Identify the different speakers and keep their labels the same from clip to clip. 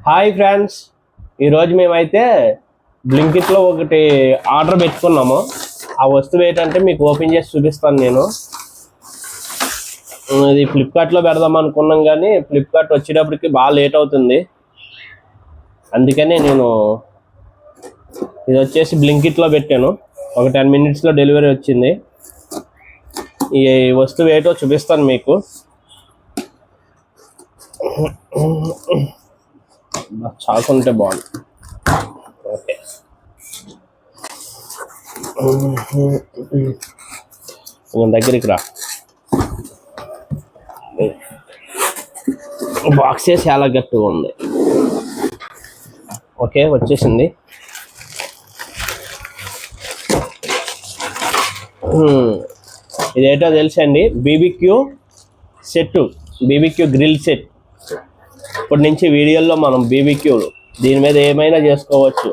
Speaker 1: Hi friends, ఈరోజు మేమైతే బ్లింకిట్లో ఒకటి ఆర్డర్ పెట్టుకున్నాము. ఆ వస్తువు ఏంటంటే మీకు ఓపెన్ చేసి చూపిస్తాను. నేను ఇది ఫ్లిప్కార్ట్లో పెడదాం అనుకున్నాం, కానీ ఫ్లిప్కార్ట్ వచ్చేటప్పటికి బాగా లేట్ అవుతుంది. అందుకనే నేను ఇది వచ్చేసి బ్లింకిట్లో పెట్టాను. ఒక 10 minutesలో డెలివరీ వచ్చింది. ఈ వస్తువు ఏంటో చూపిస్తాను మీకు. చాకుంటే బాగుంది. ఓకే, దగ్గరికి రా. బాక్సే చాలా గట్టిగా ఉంది. ఓకే, వచ్చేసింది. ఇదేటో తెలుసండి, BBQ set, BBQ grill set. ఇప్పటి నుంచి వీడియోల్లో మనం బీబీక్యూ దీని మీద ఏమైనా చేసుకోవచ్చు.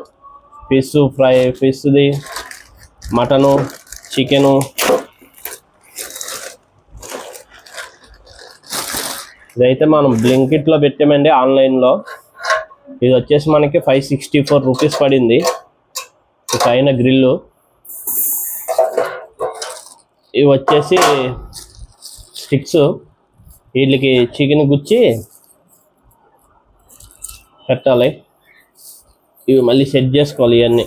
Speaker 1: ఫిష్ ఫ్రై, ఫిష్ది, మటను, చికెను. ఇదైతే మనం బ్లింకిట్లో పెట్టామండి ఆన్లైన్లో. ఇది వచ్చేసి మనకి 564 రూపీస్ పడింది. China grill. ఇవి వచ్చేసి స్టిక్స్, వీటికి చికెన్ గుచ్చి పెట్టాలి. ఇవి మళ్ళీ సెట్ చేసుకోవాలి. ఇవన్నీ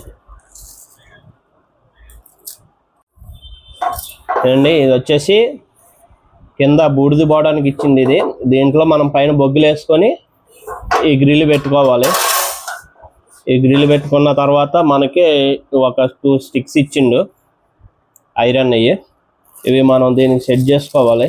Speaker 1: అండి. ఇది వచ్చేసి కింద బూడిద పోవడానికి ఇచ్చింది. ఇది దీంట్లో మనం పైన బొగ్గులు వేసుకొని ఈ గ్రిల్ పెట్టుకోవాలి. ఈ గ్రిల్ పెట్టుకున్న తర్వాత మనకి ఒక 2 స్టిక్స్ ఇచ్చిండు, ఐరన్ అయ్యి. ఇవి మనం దీనికి సెట్ చేసుకోవాలి.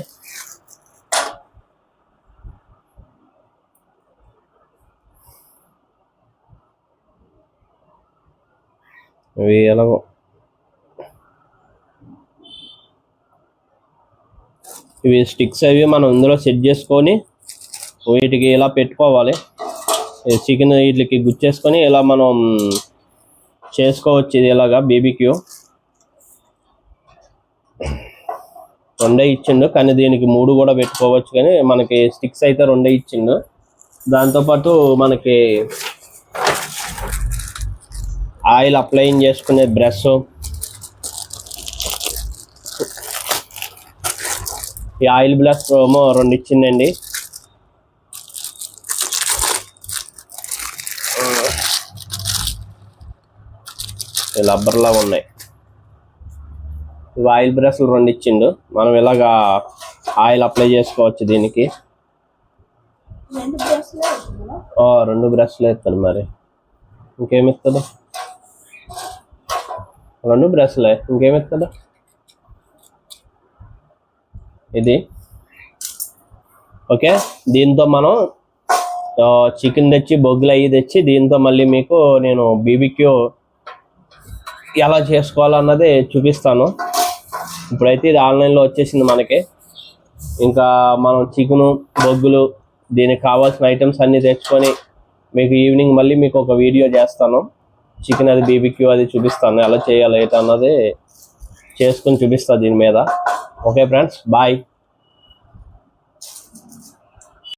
Speaker 1: ఇవి ఎలాగో ఇవి స్టిక్స్ అవి మనం ఇందులో సెట్ చేసుకొని వీటికి ఇలా పెట్టుకోవాలి. చికెన్ వీటికి గుచ్చేసుకొని ఇలా మనం చేసుకోవచ్చు. ఇది ఇలాగా బీబీక్యూ 2 ఇచ్చిండు, కానీ దీనికి 3 కూడా పెట్టుకోవచ్చు. కానీ మనకి స్టిక్స్ అయితే 2 ఇచ్చిండు. దాంతోపాటు మనకి ఆయిల్ అప్లై చేసుకునే బ్రష్, ఈ ఆయిల్ బ్రష్ ఏమో 2 ఇచ్చిందండి. రబ్బర్లా ఉన్నాయి. ఇవి ఆయిల్ బ్రష్లు 2 ఇచ్చిండు. మనం ఇలాగా ఆయిల్ అప్లై చేసుకోవచ్చు దీనికి. 2 బ్రష్లు వేస్తాను. మరి ఇంకేమి ఇస్తుంది? 2 బ్రష్లే, ఇంకేమి ఇస్తుంది? ఇది ఓకే. దీంతో మనం చికెన్ తెచ్చి, బొగ్గులు అయ్యి తెచ్చి, దీంతో మళ్ళీ మీకు నేను బీబీక్యూ ఎలా చేసుకోవాలన్నది చూపిస్తాను. ఇప్పుడైతే ఇది ఆన్లైన్లో వచ్చేసింది మనకి. ఇంకా మనం చికెను, బొగ్గులు, దీనికి కావాల్సిన ఐటమ్స్ అన్నీ తెచ్చుకొని మీకు ఈవినింగ్ మళ్ళీ మీకు ఒక వీడియో చేస్తాను. చికెన్ అది బీబీక్యూ అది చూపిస్తాను, ఎలా చేయాలి ఏంటన్నది చేసుకొని చూపిస్తాను దీని మీద. Okay friends, bye.